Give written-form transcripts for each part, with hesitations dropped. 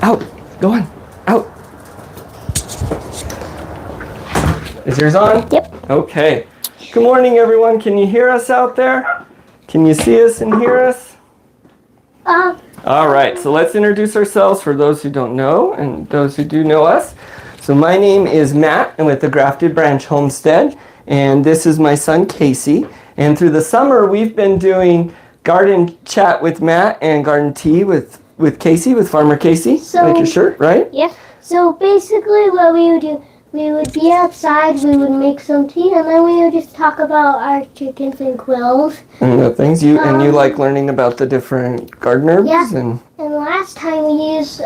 Out. Go on. Out. Is yours on? Yep. Okay. Good morning, everyone. Can you hear us out there? Can you see us and hear us? All right. So let's introduce ourselves for those who don't know and those who do know us. So my name is Matt. I'm with the Grafted Branch Homestead. And this is my son, Casey. And through the summer, we've been doing garden chat with Matt and garden tea with Casey, with Farmer Casey. Like your shirt, right? Yeah. So basically what we would do, we would be outside, we would make some tea, and then we would just talk about our chickens and quills. And the things you like learning about the different garden herbs. Yeah. And last time we used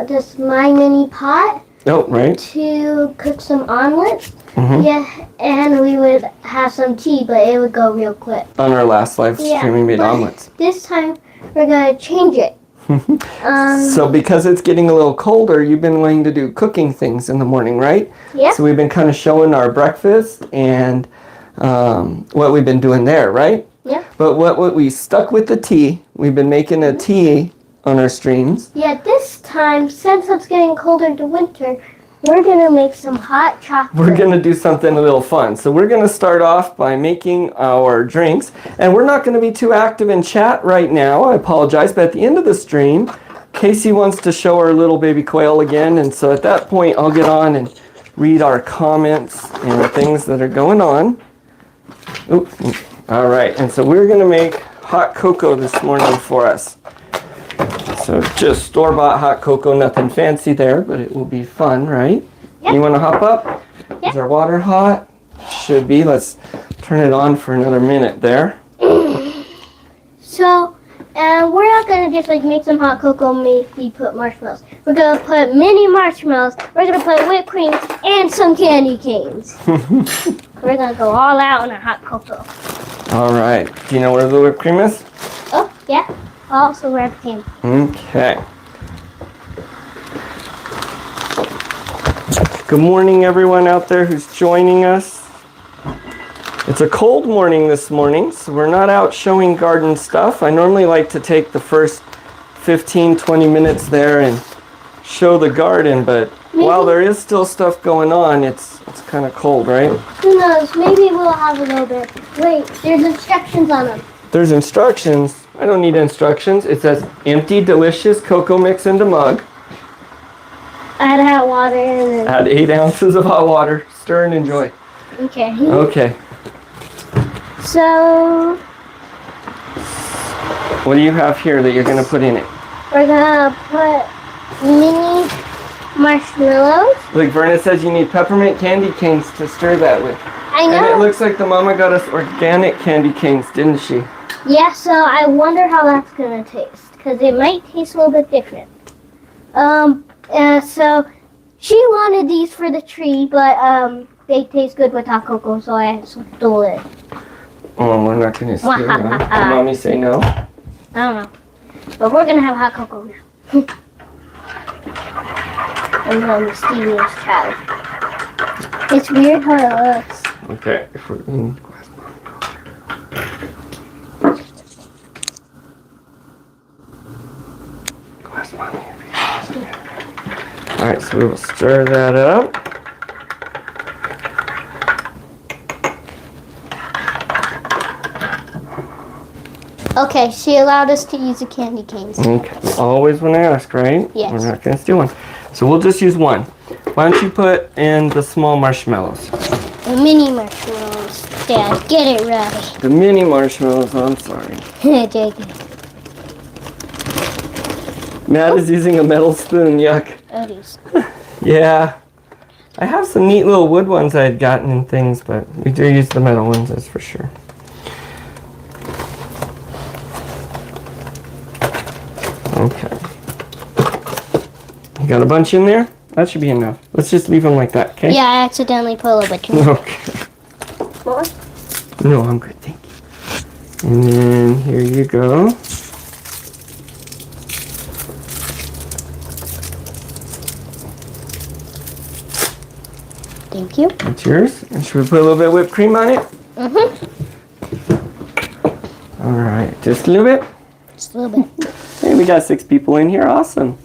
this My Mini Pot. Oh, right. To cook some omelets. Mm-hmm. Yeah, and we would have some tea, but it would go real quick. On our last live stream, we made omelets. This time we're gonna change it. So because it's getting a little colder, you've been wanting to do cooking things in the morning, right? Yeah. So we've been kind of showing our breakfast and what we've been doing there, right? Yeah. But what we stuck with the tea. We've been making a tea on our streams. Yeah, this time, since it's getting colder to winter, we're gonna make some hot chocolate. We're gonna do something a little fun. So we're gonna start off by making our drinks. And we're not gonna be too active in chat right now. I apologize, but at the end of the stream, Casey wants to show our little baby quail again. And so at that point, I'll get on and read our comments and things that are going on. Oops. All right, and so we're gonna make hot cocoa this morning for us. So just store-bought hot cocoa, nothing fancy there, but it will be fun, right? Yep. You want to hop up? Yep. Is our water hot? Should be. Let's turn it on for another minute there. So, we're not going to just like make some hot cocoa, maybe put marshmallows. We're going to put mini marshmallows, we're going to put whipped cream, and some candy canes. We're going to go all out on our hot cocoa. All right. Do you know where the whipped cream is? Oh, yeah. Also where it came. Okay. Good morning, everyone out there who's joining us. It's a cold morning this morning, so we're not out showing garden stuff. I normally like to take the first 15-20 minutes there and show the garden, but while there is still stuff going on, it's kind of cold, right? Who knows? Maybe we'll have a little bit. Wait, there's instructions on them. There's instructions. I don't need instructions. It says, empty delicious cocoa mix into mug. Add hot water and Add 8 ounces of hot water. Stir and enjoy. Okay. Okay. So, what do you have here that you're going to put in it? we're going to put mini marshmallows. Like Verna says, you need peppermint candy canes to stir that with. I know. And it looks like the mama got us organic candy canes, didn't she? Yeah, so I wonder how that's going to taste. Because it might taste a little bit different. So, she wanted these for the tree, but they taste good with hot cocoa, so I stole it. Oh, we're not going to steal them. Did mommy say no? I don't know. But we're going to have hot cocoa now. I'm a mysterious child. It's weird how it looks. Okay. Alright, so we will stir that up. Okay, she allowed us to use the candy canes. Okay, always when I ask, right? Yes. We're not going to steal one. So we'll just use one. Why don't you put in the small marshmallows? The mini marshmallows. Dad, get it ready. The mini marshmallows, I'm sorry. JK. Matt is using a metal spoon, yuck. Oddies. Yeah. I have some neat little wood ones I had gotten and things, but we do use the metal ones, that's for sure. Okay. You got a bunch in there? That should be enough. Let's just leave them like that, okay? Yeah, I accidentally put a little bit too much. Okay. More? No, I'm good, thank you. And then here you go. Thank you. That's yours. And should we put a little bit of whipped cream on it? Mm-hmm. All right, just a little bit. Just a little bit. Hey, we got 6 people in here. Awesome.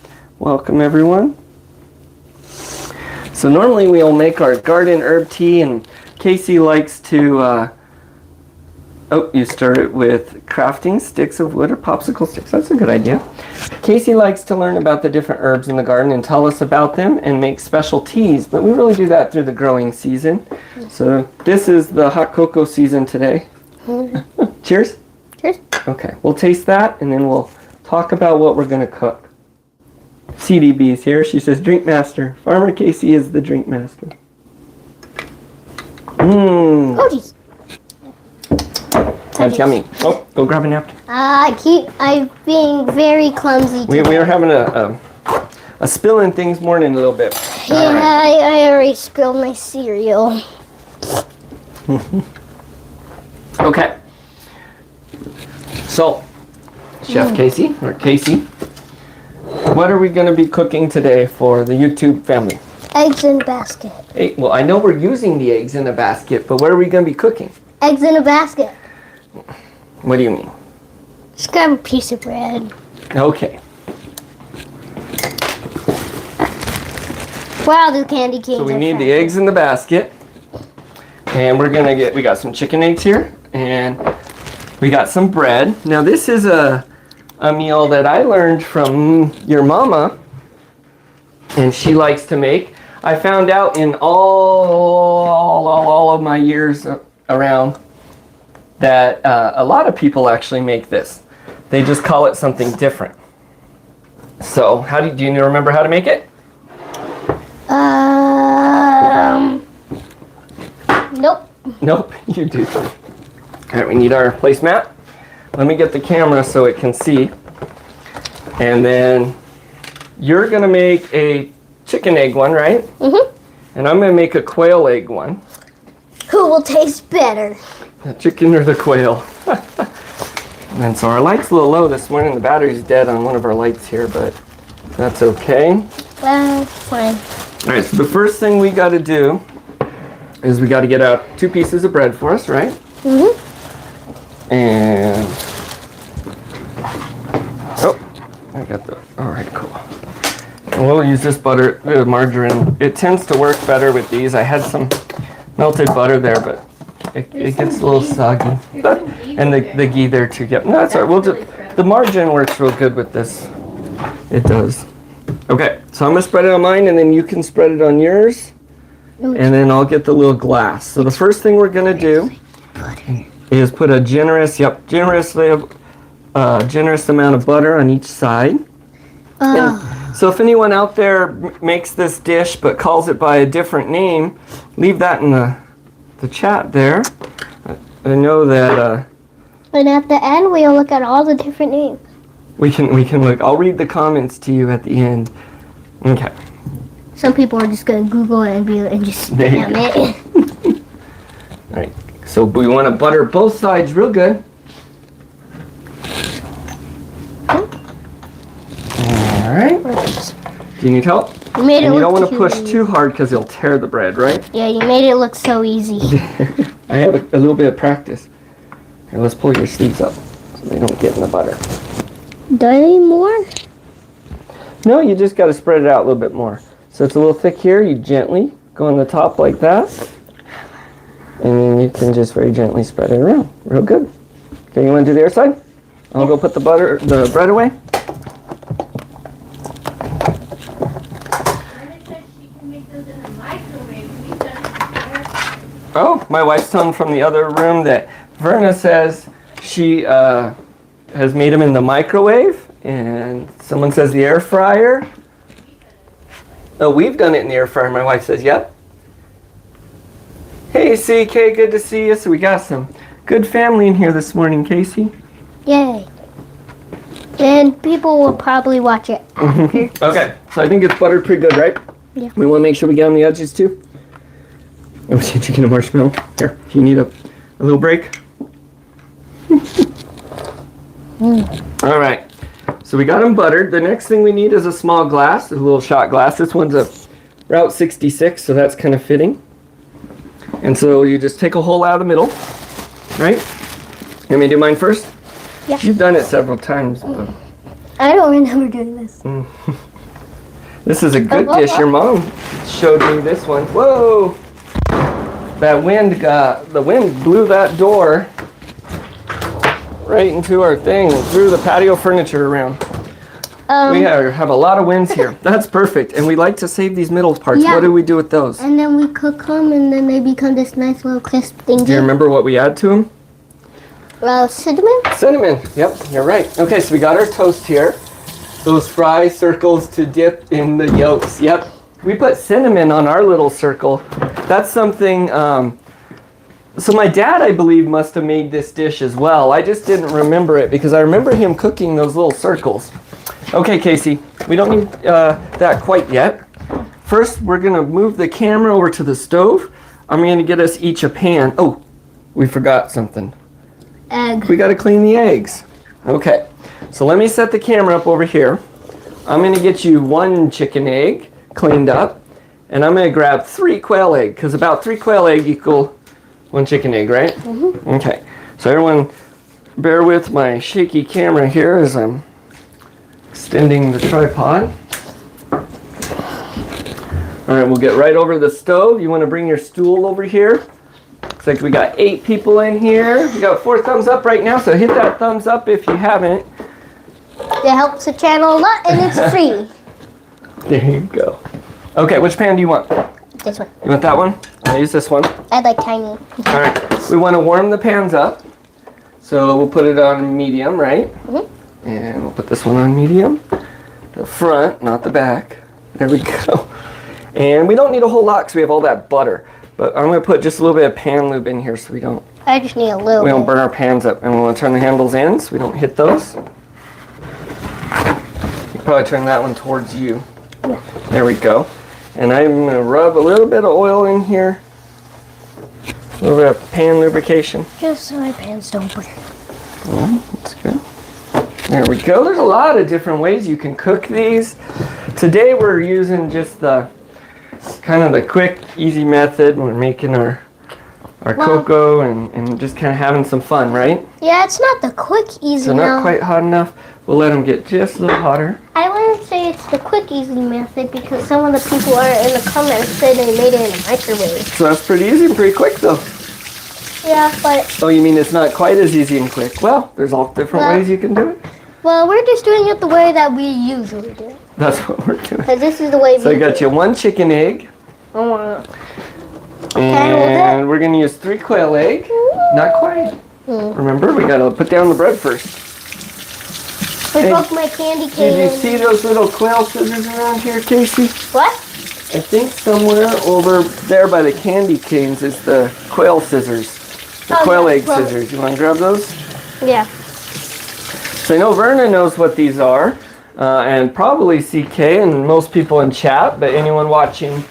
Welcome, everyone. So normally we'll make our garden herb tea, and Casey likes to, you start it with crafting sticks of wood or popsicle sticks. That's a good idea. Casey likes to learn about the different herbs in the garden and tell us about them and make special teas, but we really do that through the growing season. So this is the hot cocoa season today. Cheers. Cheers. Okay, we'll taste that and then we'll talk about what we're going to cook. CDB's here. She says, Drink Master. Farmer Casey is the drink master. Mmm. Oh, jeez. That's yummy. Oh, go grab a napkin. I'm being very clumsy We today. are having a spilling things morning a little bit. Yeah, I already spilled my cereal. Okay. So, Chef Casey, or Casey, what are we going to be cooking today for the YouTube family? Eggs in a basket. Hey, well, I know we're using the eggs in a basket, but what are we going to be cooking? Eggs in a basket. What do you mean? Just grab a piece of bread. Okay. Wow, the candy canes So we are need the fat. eggs in the basket. And we got some chicken eggs here. And we got some bread. Now this is a meal that I learned from your mama. And she likes to make. I found out in all of my years around that a lot of people actually make this. They just call it something different. So do you remember how to make it? Nope. Nope, you do. All right, we need our placemat. Let me get the camera so it can see. And then you're gonna make a chicken egg one, right? Mm-hmm. And I'm gonna make a quail egg one. Who will taste better? The chicken or the quail? And so our light's a little low this morning. The battery's dead on one of our lights here, but that's okay. Well, fine. All right, so the first thing we gotta do is we gotta get out 2 pieces of bread for us, right? Mm-hmm. And I got all right, cool. And we'll use this margarine. It tends to work better with these. I had some melted butter there, but it gets a little soggy. And the ghee there too. Yep. No, that's all right. The margarine works real good with this. It does. Okay, so I'm gonna spread it on mine, and then you can spread it on yours. And then I'll get the little glass. So the first thing we're gonna do is put a generous amount of butter on each side. And so if anyone out there makes this dish but calls it by a different name, leave that in the chat there. I know that And at the end, we'll look at all the different names. we can look. I'll read the comments to you at the end. Okay. Some people are just gonna Google it and just There you spam it. All right. So we want to butter both sides real good. All right. Do you need help? You made it And you look don't want to push easy. too hard because you'll tear the bread, right? Yeah, you made it look so easy. I have a little bit of practice. Here, let's pull your sleeves up so they don't get in the butter. Do I need more? No, you just got to spread it out a little bit more. So it's a little thick here. You gently go on the top like that. And then you can just very gently spread it around. Real good. Okay, you want to do the other side? I'll go put the bread away. Oh, my wife's telling from the other room that Verna says she has made them in the microwave, and someone says the air fryer. Oh, we've done it in the air fryer. My wife says, yep. Hey, CK, good to see you. So we got some good family in here this morning, Casey. Yay. And people will probably watch it after. Okay, so I think it's buttered pretty good, right? Yeah. We want to make sure we get on the edges too. Oh, did you get a marshmallow? Here, do you need a little break? All right, so we got them buttered. The next thing we need is a small glass, a little shot glass. This one's a Route 66, so that's kind of fitting. And so you just take a hole out of the middle, right? You want me to do mine first? Yeah. You've done it several times. But I don't remember doing this. This is a good Oh, dish. Your mom showed me this one. Whoa! The wind blew that door right into our thing, threw the patio furniture around. We have a lot of winds here. That's perfect. And we like to save these middle parts. Yeah. What do we do with those? And then we cook them, and then they become this nice little crisp thing. Do you remember what we add to them? Cinnamon? Cinnamon. Yep, you're right. Okay, so we got our toast here. Those fry circles to dip in the yolks. Yep. We put cinnamon on our little circle. That's something, so my dad, I believe, must have made this dish as well. I just didn't remember it because I remember him cooking those little circles. Okay, Casey, we don't need that quite yet. First, we're gonna move the camera over to the stove. I'm gonna get us each a pan. Oh, we forgot something. Egg. We gotta clean the eggs. Okay, so let me set the camera up over here. I'm gonna get you 1 chicken egg cleaned up, and I'm gonna grab 3 quail egg, because about 3 quail egg equal 1 chicken egg, right? Mm-hmm. Okay, so everyone bear with my shaky camera here as I'm extending the tripod. All right, we'll get right over the stove. You want to bring your stool over here? Looks like we got 8 people in here. We got 4 thumbs up right now, so hit that thumbs up if you haven't. It helps the channel a lot, and it's free. There you go. Okay, which pan do you want? This one. You want that one? I'll use this one. I like tiny. All right, we want to warm the pans up. So we'll put it on medium, right? Mm-hmm. And we'll put this one on medium. The front, not the back. There we go. And we don't need a whole lot because we have all that butter. But I'm going to put just a little bit of pan lube in here so we don't I just need a little don't bit. burn our pans up. And we want to turn the handles in so we don't hit those. You can probably turn that one towards you. Yeah. There we go. And I'm going to rub a little bit of oil in here. A little bit of pan lubrication. Just so my pans don't burn. Yeah, that's good. There we go. There's a lot of different ways you can cook these. Today we're using just the kind of the quick, easy method. We're making our cocoa and just kind of having some fun, right? Yeah, it's not the quick, easy So not now. quite hot enough. We'll let them get just a little hotter. I wouldn't say it's the quick, easy method because some of the people are in the comments said they made it in a microwave. So that's pretty easy and pretty quick though. Yeah, but Oh, you mean it's not quite as easy and quick? Well, there's all different Well- ways you can do it. well, we're just doing it the way that we usually do it. That's what we're doing. Because this is the way So we I got do you 1 chicken egg. it. I want And we're going to use 3 quail egg. Not quite. Remember, we got to put down the bread first. I Hey, broke my candy Did you cane. see those little quail scissors around here, Casey? What? I think somewhere over there by the candy canes is the quail scissors. The Oh, quail yeah, egg well- scissors. You want to grab those? Yeah. So I know Verna knows what these are, and probably CK and most people in chat, but anyone watching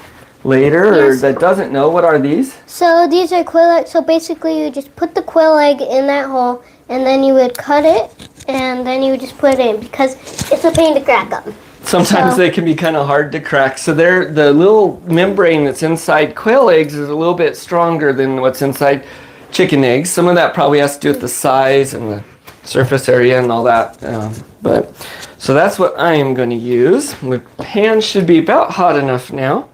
later or Yes. that doesn't know, what are these? So these are quail eggs. So basically you just put the quail egg in that hole and then you would cut it and then you would just put it in because it's a pain to crack them. Sometimes So- they can be kind of hard to crack. So the little membrane that's inside quail eggs is a little bit stronger than what's inside chicken eggs. Some of that probably has to do with the size and the surface area and all that. But so that's what I am going to use. The pan should be about hot enough now.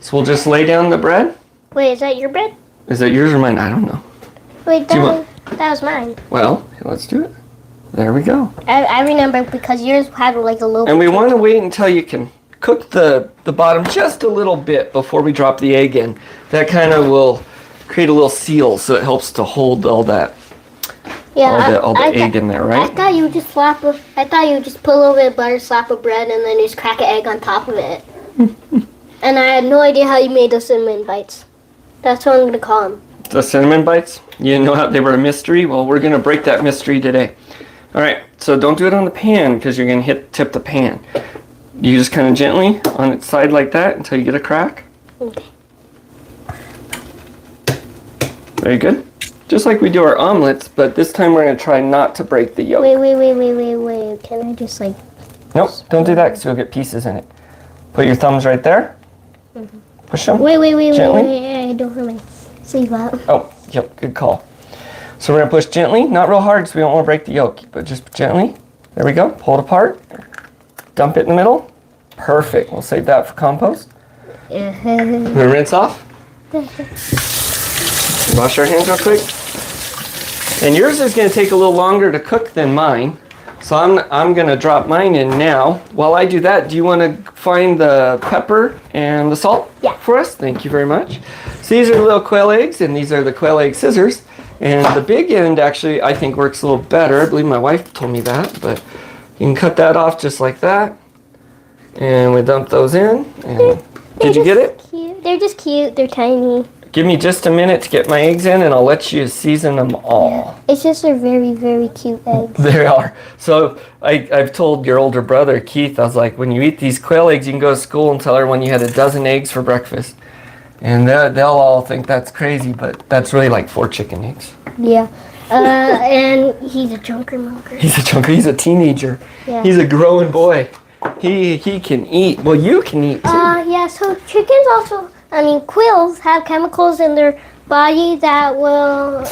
So we'll just lay down the bread. Wait, is that your bread? Is that yours or mine? I don't know. Wait, Do you that was mine. Well, let's do it. There we go. I remember because yours had like a little. And we want to wait until you can cook the bottom just a little bit before we drop the egg in. That kind of will create a little seal so it helps to hold all that all the egg in there, I right? thought you would just I thought you would just put a little bit of butter, slap of bread, and then just crack an egg on top of it. And I had no idea how you made those cinnamon bites. That's what I'm gonna call them. The cinnamon bites? You didn't know how they were a mystery? Well, we're going to break that mystery today. All right, so don't do it on the pan because you're going to tip the pan. You just kind of gently on its side like that until you get a crack. Okay. Very good. Just like we do our omelets, but this time we're going to try not to break the yolk. Wait. Can I just like? Nope, don't do that because you'll get pieces in it. Put your thumbs right there. Push them. Wait. Gently? I don't have my sleeve up. Oh, yep, good call. So we're going to push gently, not real hard because we don't want to break the yolk, but just gently. There we go. Pull it apart. Dump it in the middle. Perfect. We'll save that for compost. Uh-huh. We're gonna rinse off. Wash our hands real quick. And yours is gonna take a little longer to cook than mine. So I'm gonna drop mine in now. While I do that, do you wanna find the pepper and the salt Yeah. for us? Thank you very much. So these are the little quail eggs, and these are the quail egg scissors. And the big end actually, I think, works a little better. I believe my wife told me that, but you can cut that off just like that. And we dump those in. And did you get it? Cute. They're just cute. They're tiny. Give me just a minute to get my eggs in, and I'll let you season them all. It's just a very, very cute egg. They are. So I've told your older brother, Keith, I was like, when you eat these quail eggs, you can go to school and tell everyone you had a dozen eggs for breakfast. And they'll all think that's crazy, but that's really like 4 chicken eggs. Yeah. And he's a junker monker. He's a chunker. He's a teenager. Yeah. He's a growing boy. He can eat. Well, you can eat too. Yeah, so chickens also, quails have chemicals in their body that will,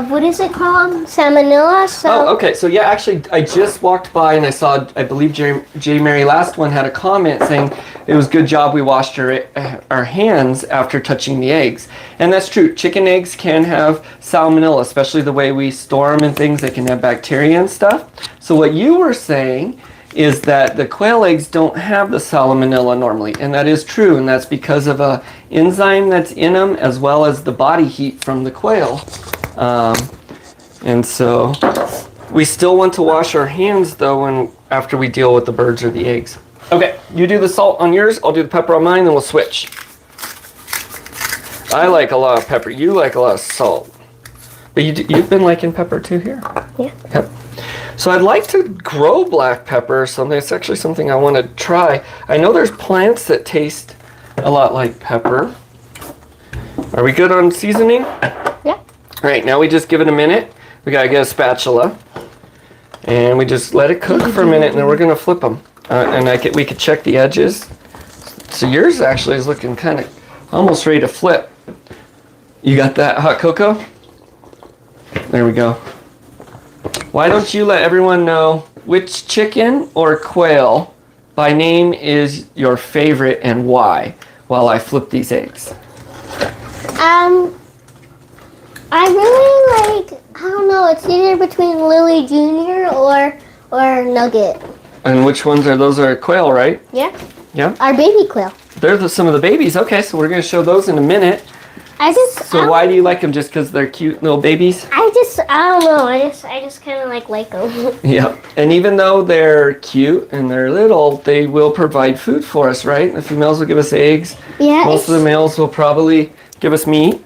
what is it called? Salmonella. So Oh, okay. So yeah, actually, I just walked by and I saw, I believe J. Mary last one had a comment saying it was good job we washed our hands after touching the eggs. And that's true. Chicken eggs can have salmonella, especially the way we store them and things. They can have bacteria and stuff. So what you were saying is that the quail eggs don't have the salmonella normally, and that is true, and that's because of a enzyme that's in them as well as the body heat from the quail. And so we still want to wash our hands though after we deal with the birds or the eggs. Okay, you do the salt on yours, I'll do the pepper on mine, then we'll switch. I like a lot of pepper, you like a lot of salt. But you've been liking pepper too here? Yeah. Yep. So I'd like to grow black pepper or something. It's actually something I want to try. I know there's plants that taste a lot like pepper. Are we good on seasoning? Yeah. All right, now we just give it a minute. We gotta get a spatula. And we just let it cook for a minute, and then we're gonna flip them. And we could check the edges. So yours actually is looking kind of almost ready to flip. You got that hot cocoa? There we go. Why don't you let everyone know which chicken or quail by name is your favorite and why while I flip these eggs? I really like, I don't know, it's either between Lily Jr. or Nugget. And which ones are those? Are quail, right? Yeah. Yeah. Our baby quail. They're some of the babies. Okay, so we're going to show those in a minute. So why do you like them? Just because they're cute little babies? I don't know. I just kind of like them. Yeah. And even though they're cute and they're little, they will provide food for us, right? The females will give us eggs. Yeah. Most of the males will probably give us meat.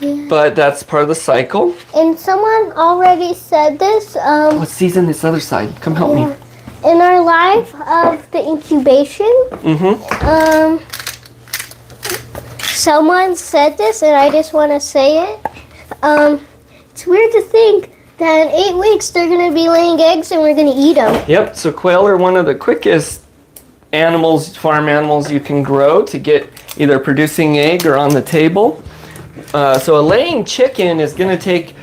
Yeah. But that's part of the cycle. And someone already said this. Let's season this other side. Come help me. In our life of the incubation, someone said this, and I just want to say it. It's weird to think that in 8 weeks they're going to be laying eggs and we're going to eat them. Yep, so quail are one of the quickest animals, farm animals you can grow to get either producing egg or on the table. So a laying chicken is going to take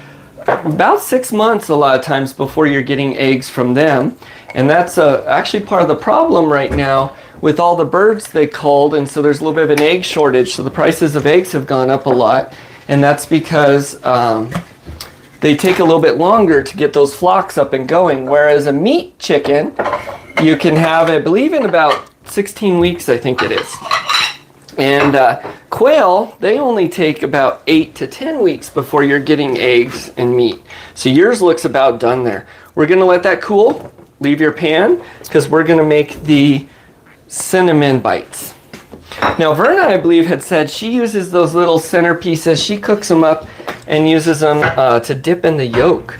about 6 months a lot of times before you're getting eggs from them. And that's actually part of the problem right now with all the birds they culled, and so there's a little bit of an egg shortage, so the prices of eggs have gone up a lot, and that's because they take a little bit longer to get those flocks up and going, whereas a meat chicken you can have, I believe, in about 16 weeks, I think it is. And quail, they only take about 8 to 10 weeks before you're getting eggs and meat. So yours looks about done there. We're going to let that cool. Leave your pan, because we're going to make the cinnamon bites. Now, Verna, I believe, had said she uses those little centerpieces. She cooks them up and uses them to dip in the yolk.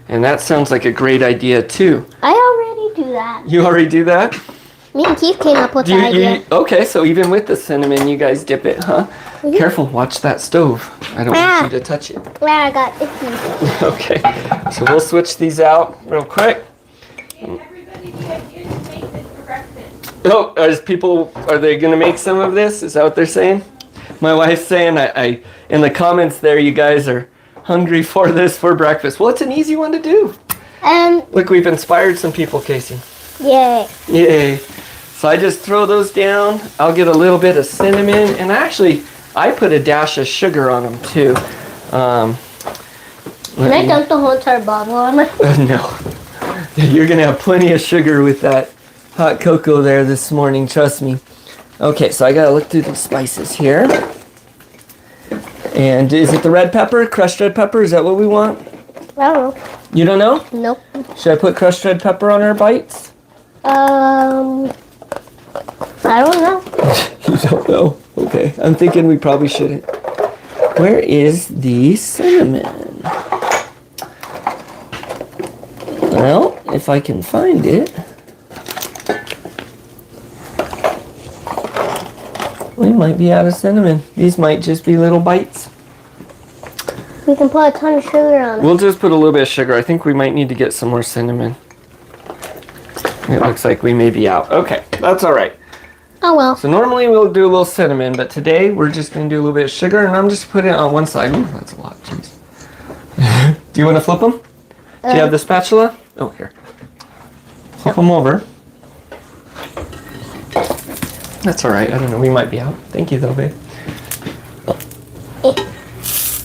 And that sounds like a great idea, too. I already do that. You already do that? Me and Keith came up with the idea. Okay, so even with the cinnamon, you guys dip it, huh? Mm-hmm. Careful, watch that stove. I don't want you to touch it. Yeah, I got icky. Okay, so we'll switch these out real quick. Everybody get in to make this for breakfast. Oh, are they going to make some of this? Is that what they're saying? My wife's saying, I in the comments there, you guys are hungry for this for breakfast. Well, it's an easy one to do. Look, we've inspired some people, Casey. Yay. Yay. So I just throw those down. I'll get a little bit of cinnamon, and actually, I put a dash of sugar on them too. Can I dump the whole entire bottle on it? No. You're gonna have plenty of sugar with that hot cocoa there this morning, trust me. Okay, so I gotta look through the spices here. And is it the red pepper, crushed red pepper? Is that what we want? I don't know. You don't know? Nope. Should I put crushed red pepper on our bites? I don't know. You don't know? Okay, I'm thinking we probably shouldn't. Where is the cinnamon? Well, if I can find it. We might be out of cinnamon. These might just be little bites. We can put a ton of sugar on it. We'll just put a little bit of sugar. I think we might need to get some more cinnamon. It looks like we may be out. Okay, that's all right. Oh well. So normally we'll do a little cinnamon, but today we're just going to do a little bit of sugar, and I'm just putting it on one side. Ooh, that's a lot. Jeez. Do you want to flip them? Do you have the spatula? Oh, here. Flip them over. That's all right. I don't know. We might be out. Thank you, though, babe.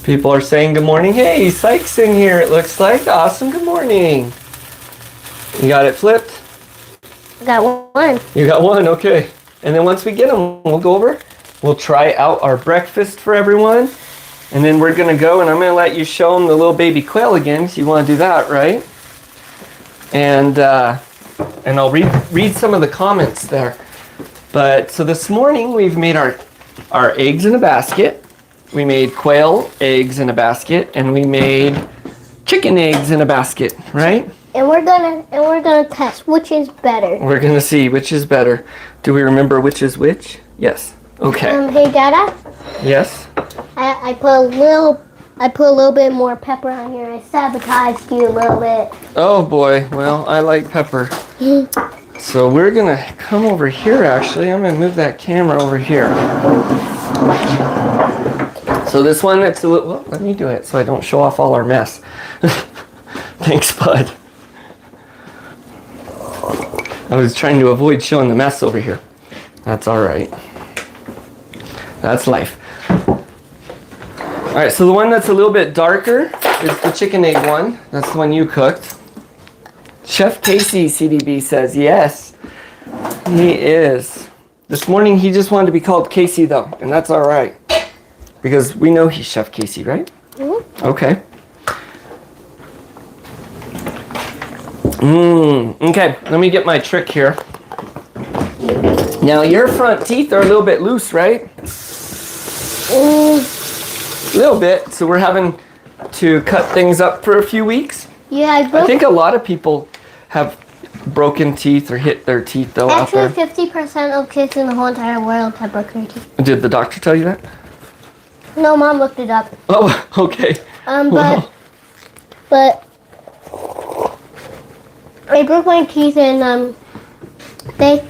People are saying good morning. Hey, Sykes in here, it looks like. Awesome. Good morning. You got it flipped? I got one. You got one. Okay. And then once we get them, we'll go over. We'll try out our breakfast for everyone. And then we're going to go, and I'm going to let you show them the little baby quail again, because you want to do that, right? And I'll read some of the comments there. But so this morning we've made our eggs in a basket. We made quail eggs in a basket, and we made chicken eggs in a basket, right? And we're gonna test which is better. We're gonna see which is better. Do we remember which is which? Yes. Okay. Hey Dada, Yes. I put a little bit more pepper on here. I sabotaged you a little bit. Oh boy. Well, I like pepper. So we're gonna come over here. Actually, I'm gonna move that camera over here. So this one, it's a little. Well, let me do it so I don't show off all our mess. Thanks, bud. I was trying to avoid showing the mess over here. That's all right. That's life. All right, so the one that's a little bit darker is the chicken egg one. That's the one you cooked. Chef Casey, CDB says, yes, he is. This morning, he just wanted to be called Casey, though, and that's all right. Because we know he's Chef Casey, right? Mm-hmm. Okay. Okay, let me get my trick here. Now, your front teeth are a little bit loose, right? A little bit, so we're having to cut things up for a few weeks. Yeah, I think a lot of people have broken teeth or hit their teeth, though, out actually there. 50% of kids in the whole entire world have broken teeth. Did the doctor tell you that? No, Mom looked it up. Oh, okay. But I broke my teeth and they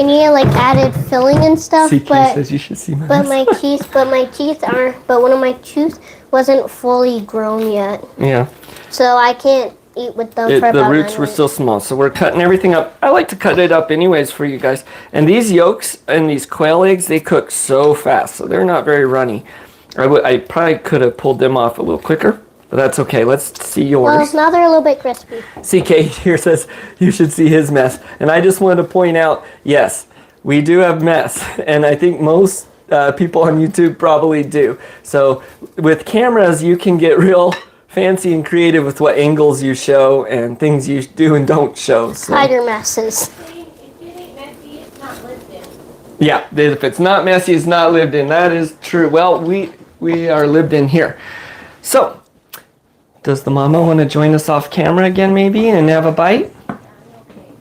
needed like added filling and stuff. CK but says you should see my but mess. my teeth aren't. But one of my teeth wasn't fully grown yet, Yeah. so I can't eat with them for The about roots 9 were weeks. still small, so we're cutting everything up. I like to cut it up anyways for you guys. And these yolks and these quail eggs, they cook so fast, so they're not very runny. I probably could have pulled them off a little quicker, but that's okay. Let's see Well, yours. now they're a little bit crispy. CK here says you should see his mess. And I just wanted to point out, yes, we do have mess. And I think most people on YouTube probably do. So with cameras, you can get real fancy and creative with what angles you show and things you do and don't show. So. Spider messes. If it ain't messy, it's not lived in. Yeah, if it's not messy, it's not lived in. That is true. Well, we are lived in here. So, does the mama want to join us off camera again maybe and have a bite?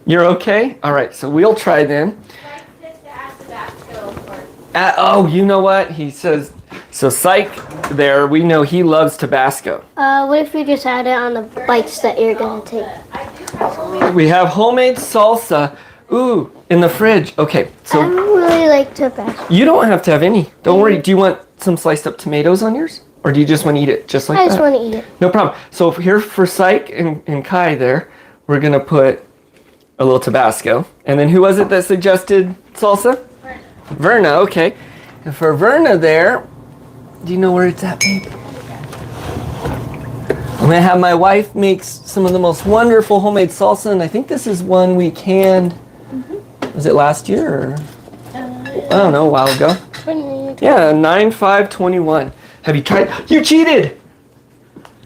You're okay? All right, so we'll try then. Like this to add Tabasco or Oh, you know what? He says, so Psych there, we know he loves Tabasco. What if you just add it on the bites that you're gonna take? We have homemade salsa. Ooh, in the fridge. Okay, I so don't really like Tabasco. you don't have to have any. Don't worry. Do you want some sliced up tomatoes on yours? Or do you just want to eat it just like I that? just want to eat it. No problem. So here for Psych and Kai there, we're going to put a little Tabasco. And then who was it that suggested salsa? Verna, okay. And for Verna there, do you know where it's at, babe? I'm gonna have my wife make some of the most wonderful homemade salsa, and I think this is one we canned. Was it last year or? I don't know, a while ago. Yeah, 9/5/21. Have you tried? You cheated!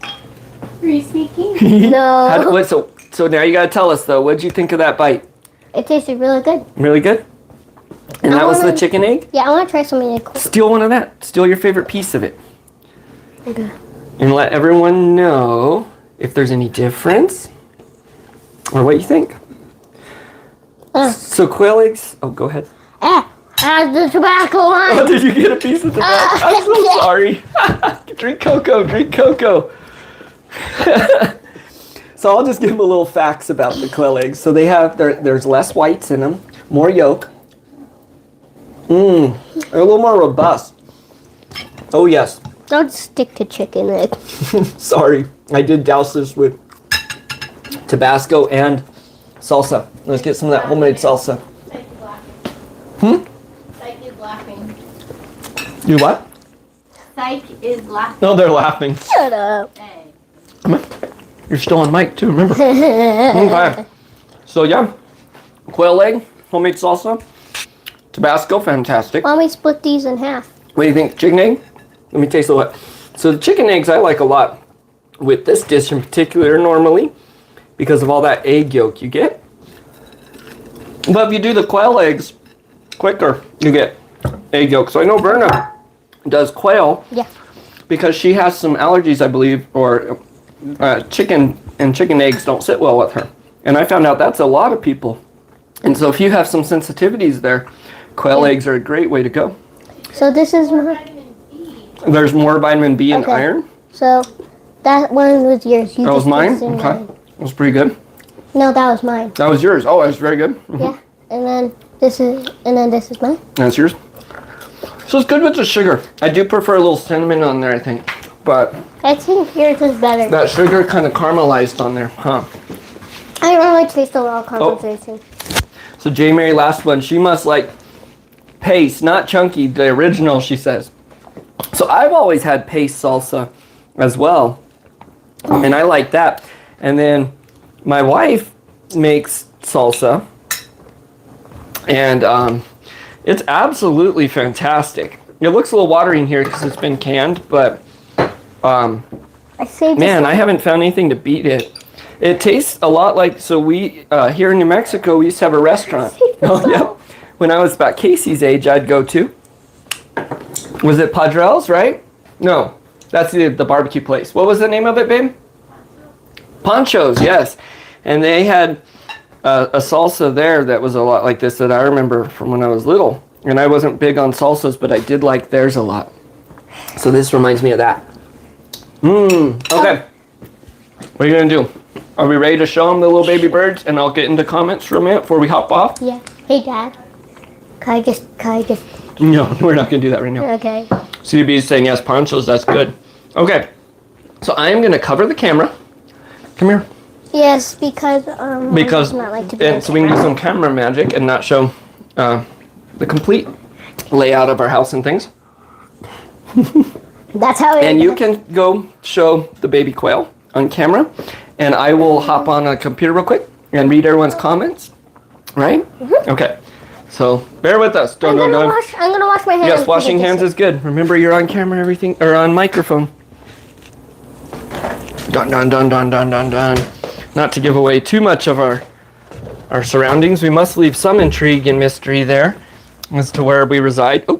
Are you sneaking? No. So now you gotta tell us though, what'd you think of that bite? It tasted really good. Really good? And I that was the wanna- chicken egg? Yeah, I want to try something cool. Steal one of that. Steal your favorite piece of it. Okay. And let everyone know if there's any difference or what you think. So quail eggs, oh, go ahead. The tobacco Oh, one. did you get a piece of the back? I'm so yeah. sorry. Drink cocoa, drink cocoa. So I'll just give them a little facts about the quail eggs. So they have, there's less whites in them, more yolk. They're a little more robust. Oh yes. Don't stick to chicken egg. Sorry, I did douse this with Tabasco and salsa. Let's get some of that homemade salsa. Psych is laughing. Psych is laughing. You what? Psych is laughing. No, they're laughing. Shut up. Hey. You're still on mic too, remember? Okay. So yeah, quail egg, homemade salsa, Tabasco, fantastic. Why don't we split these in half? What do you think? Chicken egg? Let me taste a little. So the chicken eggs I like a lot with this dish in particular normally because of all that egg yolk you get. But if you do the quail eggs quicker, you get egg yolk. So I know Verna does quail Yeah. because she has some allergies, I believe, or chicken and chicken eggs don't sit well with her. And I found out that's a lot of people. And so if you have some sensitivities there, quail eggs are a great way to go. So this is my. Vitamin B. There's more vitamin B and Okay. iron. So that one was yours. You That was just mine? tasted Okay. mine. That was pretty good. No, that was mine. That was yours. Oh, that was very good. Mhm. Yeah. And then this is mine. That's yours. So it's good with the sugar. I do prefer a little cinnamon on there, I think. But I think yours is better. that sugar kind of caramelized on there, huh? I don't really taste a lot of concentration. So J. Mary, last one. She must like paste, not chunky, the original, she says. So I've always had paste salsa as well. And I like that. And then my wife makes salsa. And it's absolutely fantastic. It looks a little watery in here because it's been canned, but I saved man, this. I haven't found anything to beat it. It tastes a lot like, so we, here in New Mexico, we used to have a restaurant. Oh, yeah. When I was about Casey's age, I'd go to. Was it Padrell's, right? No, that's the barbecue place. What was the name of it, babe? Ponchos, yes. And they had a salsa there that was a lot like this that I remember from when I was little. And I wasn't big on salsas, but I did like theirs a lot. So this reminds me of that. Okay. What are you gonna do? Are we ready to show them the little baby birds? And I'll get into comments for a minute before we hop off. Yeah. Hey, Dad. Can I just? No, we're not gonna do that right now. Okay. CB is saying yes, ponchos. That's good. Okay. So I am gonna cover the camera. Come here. Yes, because I Because does not like to be and so we can do some camera magic and not show the complete layout of our house and things. That's how it And you can go show the baby quail on camera, and I will hop on a computer real quick and read everyone's comments. Right? Okay. So bear with us. I'm gonna wash my hands. Yes, washing hands is good. Remember, you're on camera, everything, or on microphone. Dun dun dun dun dun dun dun. Not to give away too much of our surroundings, we must leave some intrigue and mystery there as to where we reside. Oh,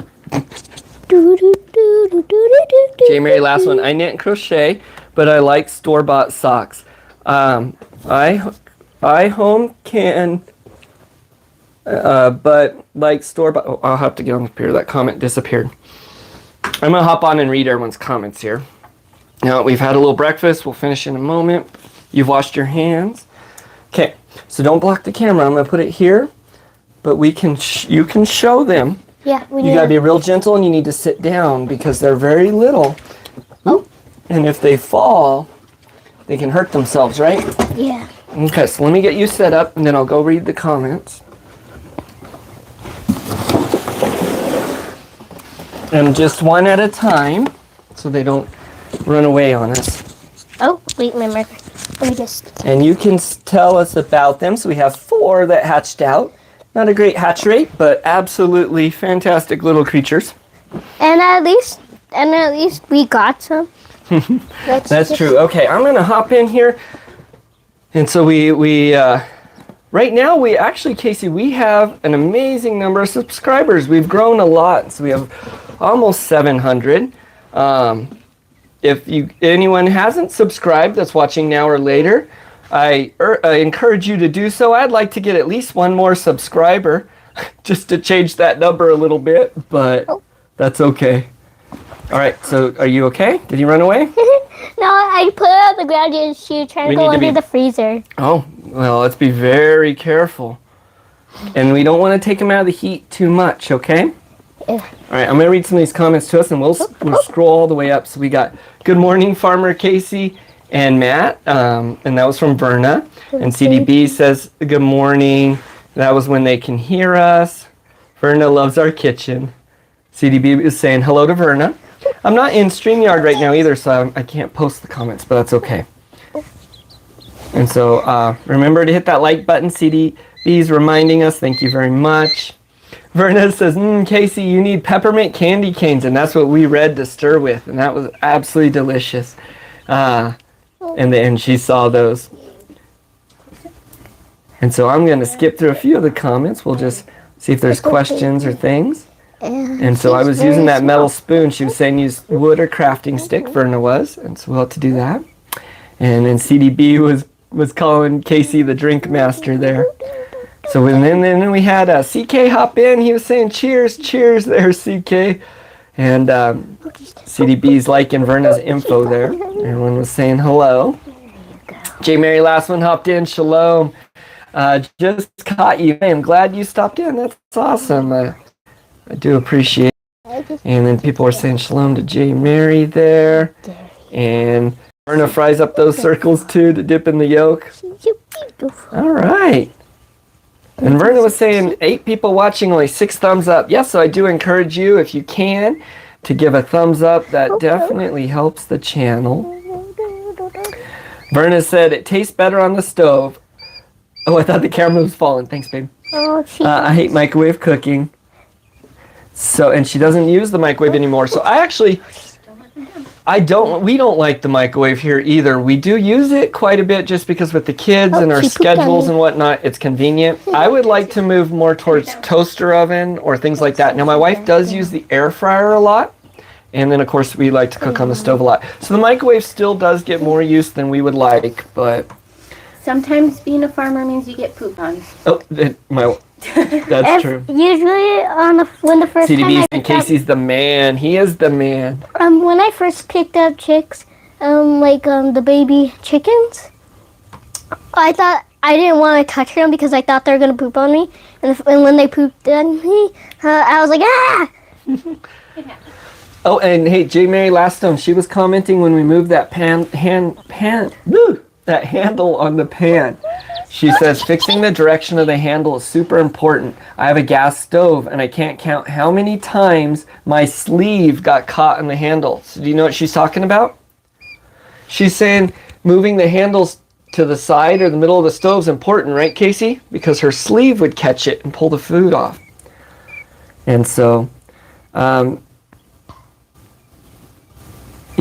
J. Mary, last one. I knit and crochet, but I like store-bought socks. I home can, but like store-bought. Oh, I'll have to get on the computer. That comment disappeared. I'm gonna hop on and read everyone's comments here. Now we've had a little breakfast. We'll finish in a moment. You've washed your hands. Okay, so don't block the camera. I'm gonna put it here, but we can you can show them. Yeah, we You gotta be real gentle, and you need to sit down because they're very little. Oh. And if they fall, they can hurt themselves, right? Yeah. Okay, so let me get you set up and then I'll go read the comments. And just one at a time so they don't run away on us. Oh, wait, my marker. Let me just. And you can tell us about them. So we have 4 that hatched out. Not a great hatch rate, but absolutely fantastic little creatures. And at least we got some. That's true. Okay, I'm gonna hop in here. And so we right now we actually, Casey, we have an amazing number of subscribers. We've grown a lot. So we have almost 700. If anyone hasn't subscribed that's watching now or later, I encourage you to do so. I'd like to get at least one more subscriber just to change that number a little bit, but that's okay. All right, so are you okay? Did he run away? No, I put it on the ground and she trying to go under the freezer. Oh, well, let's be very careful. And we don't want to take him out of the heat too much, okay? All right, I'm going to read some of these comments to us, and we'll scroll all the way up. So we got Good Morning Farmer Casey and Matt, and that was from Verna. And CDB says, good morning. That was when they can hear us. Verna loves our kitchen. CDB is saying hello to Verna. I'm not in StreamYard right now either, so I can't post the comments, but that's okay. And so remember to hit that like button. CDB's reminding us. Thank you very much. Verna says, Casey, you need peppermint candy canes, and that's what we read to stir with, and that was absolutely delicious. And she saw those. And so I'm going to skip through a few of the comments. We'll just see if there's questions or things. And so I was using that metal spoon. She was saying use wood or crafting stick, Verna was, and so we'll have to do that. And then CDB was calling Casey the drink master there. So and then we had CK hop in. He was saying cheers there, CK. And CDB's liking Verna's info there. Everyone was saying hello. J. Mary last one hopped in. Shalom. Just caught you. I am glad you stopped in. That's awesome. I do appreciate it. And then people were saying shalom to J. Mary there. And Verna fries up those circles too to dip in the yolk. All right. And Verna was saying 8 people watching, only 6 thumbs up. Yes, so I do encourage you, if you can, to give a thumbs up. That definitely helps the channel. Verna said it tastes better on the stove. Oh, I thought the camera was falling. Thanks, babe. I hate microwave cooking. So, and she doesn't use the microwave anymore. So we don't like the microwave here either. We do use it quite a bit just because with the kids and our schedules and whatnot, it's convenient. I would like to move more towards toaster oven or things like that. Now, my wife does use the air fryer a lot. And then, of course, we like to cook on the stove a lot. So the microwave still does get more use than we would like, but... Sometimes being a farmer means you get poop on. Oh, that's true. Usually when the first CDB time and Casey's the man. He is the man. When I first picked up chicks, the baby chickens, I thought I didn't want to touch them because I thought they were gonna poop on me. And when they pooped on me, I was like, ah! Oh, and hey, J. Mary Lastone, she was commenting when we moved that that handle on the pan. She says, fixing the direction of the handle is super important. I have a gas stove and I can't count how many times my sleeve got caught in the handle. So do you know what she's talking about? She's saying moving the handles to the side or the middle of the stove is important, right, Casey? Because her sleeve would catch it and pull the food off. And so, you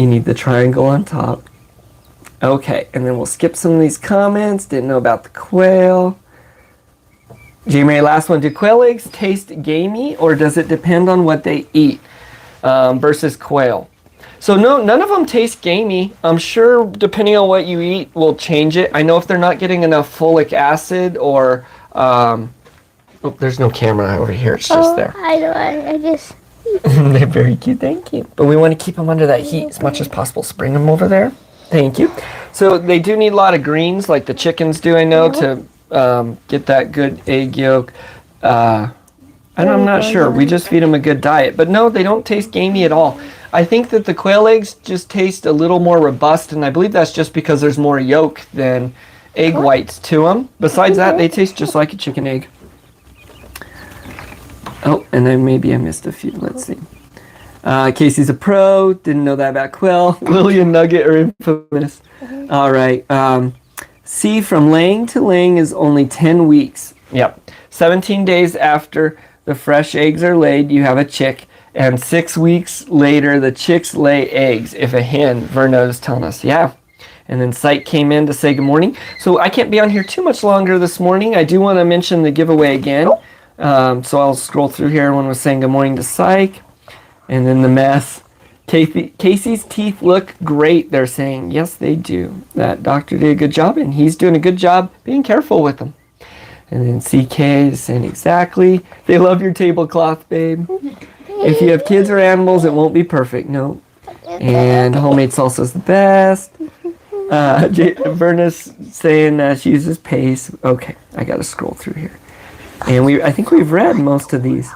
need the triangle on top. Okay, and then we'll skip some of these comments. Didn't know about the quail. J-Mary, last one. Do quail eggs taste gamey, or does it depend on what they eat versus quail? So no, none of them taste gamey. I'm sure depending on what you eat will change it. I know if they're not getting enough folic acid or... oh, there's no camera over here. It's just there. I know. I just... They're very cute. Thank you. But we want to keep them under that heat as much as possible. So bring them over there. Thank you. So they do need a lot of greens like the chickens do, I know, to get that good egg yolk. And I'm not sure. We just feed them a good diet. But no, they don't taste gamey at all. I think that the quail eggs just taste a little more robust, and I believe that's just because there's more yolk than egg whites to them. Besides that, they taste just like a chicken egg. Oh, and then maybe I missed a few. Let's see. Casey's a pro. Didn't know that about quail. Lillian Nugget or infamous. All right. C, from laying to laying is only 10 weeks. Yep. 17 days after the fresh eggs are laid, you have a chick. And 6 weeks later, the chicks lay eggs. If a hen, Verna is telling us. Yeah. And then Psych came in to say good morning. So I can't be on here too much longer this morning. I do want to mention the giveaway again. So I'll scroll through here. Everyone was saying good morning to Psych. And then the mess. Casey's teeth look great, they're saying. Yes, they do. That doctor did a good job, and he's doing a good job being careful with them. And then CK is saying exactly. They love your tablecloth, babe. If you have kids or animals, it won't be perfect. No. And homemade salsa is the best. Verna's saying she uses pace. Okay, I got to scroll through here. And I think we've read most of these.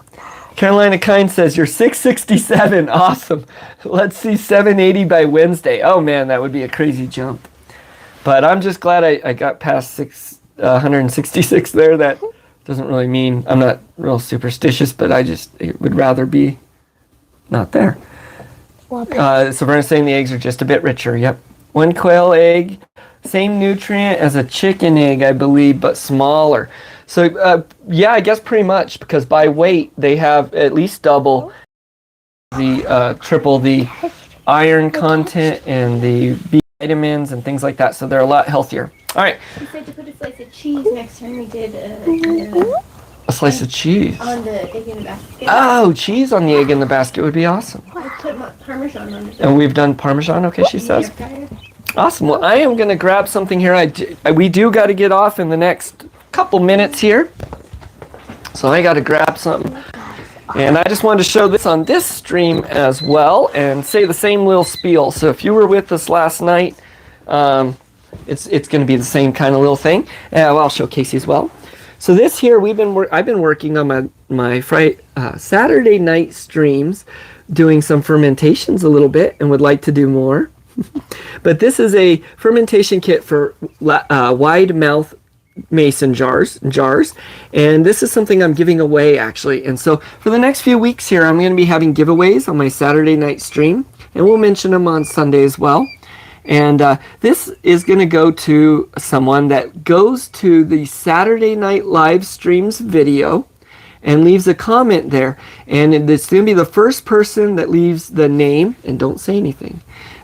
Carolina Kind says, you're 667. Awesome. Let's see 780 by Wednesday. Oh, man, that would be a crazy jump. But I'm just glad I got past 166 there. That doesn't really mean I'm not real superstitious, but I would rather be not there. So Verna's saying the eggs are just a bit richer. Yep. One quail egg, same nutrient as a chicken egg, I believe, but smaller. So, yeah, I guess pretty much, because by weight, they have at least double triple the iron content and the B vitamins and things like that. So they're a lot healthier. All right. He said to put a slice of cheese next time we did A slice of cheese. on the egg in the basket. Oh, cheese on the egg in the basket would be awesome. I put Parmesan on it. And we've done Parmesan, okay, she says. Awesome. Well, I am going to grab something here. We do got to get off in the next couple minutes here. So I got to grab something. And I just wanted to show this on this stream as well and say the same little spiel. So if you were with us last night, it's going to be the same kind of little thing. Well, I'll show Casey as well. So this here, I've been working on my Saturday night streams, doing some fermentations a little bit, and would like to do more. But this is a fermentation kit for wide mouth mason jars, and this is something I'm giving away actually. And so for the next few weeks here, I'm going to be having giveaways on my Saturday night stream, and we'll mention them on Sunday as well. And this is going to go to someone that goes to the Saturday night live streams video and leaves a comment there, and it's going to be the first person that leaves the name, and don't say anything,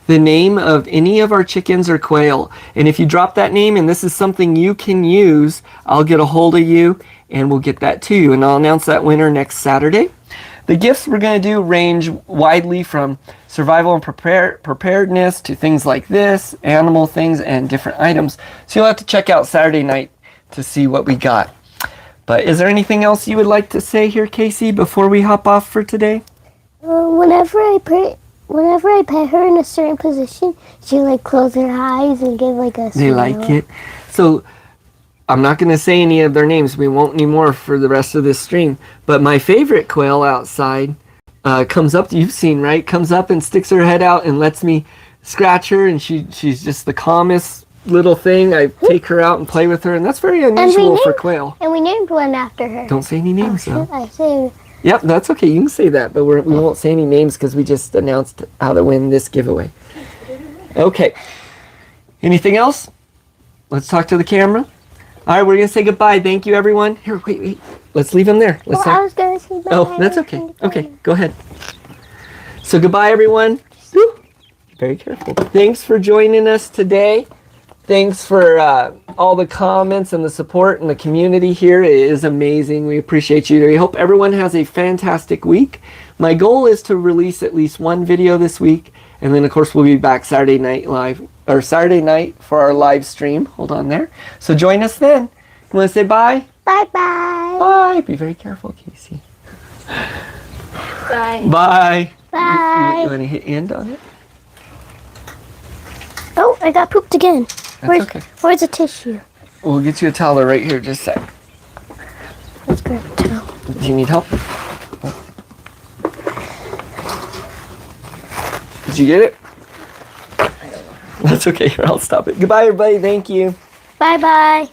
the name of any of our chickens or quail. And if you drop that name and this is something you can use, I'll get a hold of you and we'll get that to you, and I'll announce that winner next Saturday. The gifts we're going to do range widely from survival and preparedness to things like this, animal things, and different items. So you'll have to check out Saturday night to see what we got. But is there anything else you would like to say here, Casey, before we hop off for today? Whenever I put her in a certain position, she close her eyes and give a smile. They like it. So I'm not going to say any of their names. We won't anymore for the rest of this stream. But my favorite quail outside comes up, you've seen, right? Comes up and sticks her head out and lets me scratch her, and she's just the calmest little thing. I take her out and play with her, and that's very unusual for quail. And we named one after her. Don't say any names, though. I say. Yep, that's okay. You can say that, but we won't say any names because we just announced how to win this giveaway. Okay. Anything else? Let's talk to the camera. All right, we're going to say goodbye. Thank you, everyone. Here, wait. Let's leave them there. I was going to say bye. Oh, that's okay. Okay, go ahead. So goodbye, everyone. Woo. Very careful. Thanks for joining us today. Thanks for all the comments and the support and the community here. It is amazing. We appreciate you. We hope everyone has a fantastic week. My goal is to release at least one video this week. And then, of course, we'll be back Saturday night for our live stream. Hold on there. So join us then. You want to say bye? Bye-bye. Bye. Be very careful, Casey. Bye. Bye. Bye. You want to hit end on it? Oh, I got pooped again. Okay. Where's the tissue? We'll get you a towel right here. Just a sec. Let's grab a towel. Do you need help? Did you get it? That's okay. Here, I'll stop it. Goodbye, everybody. Thank you. Bye. Bye bye.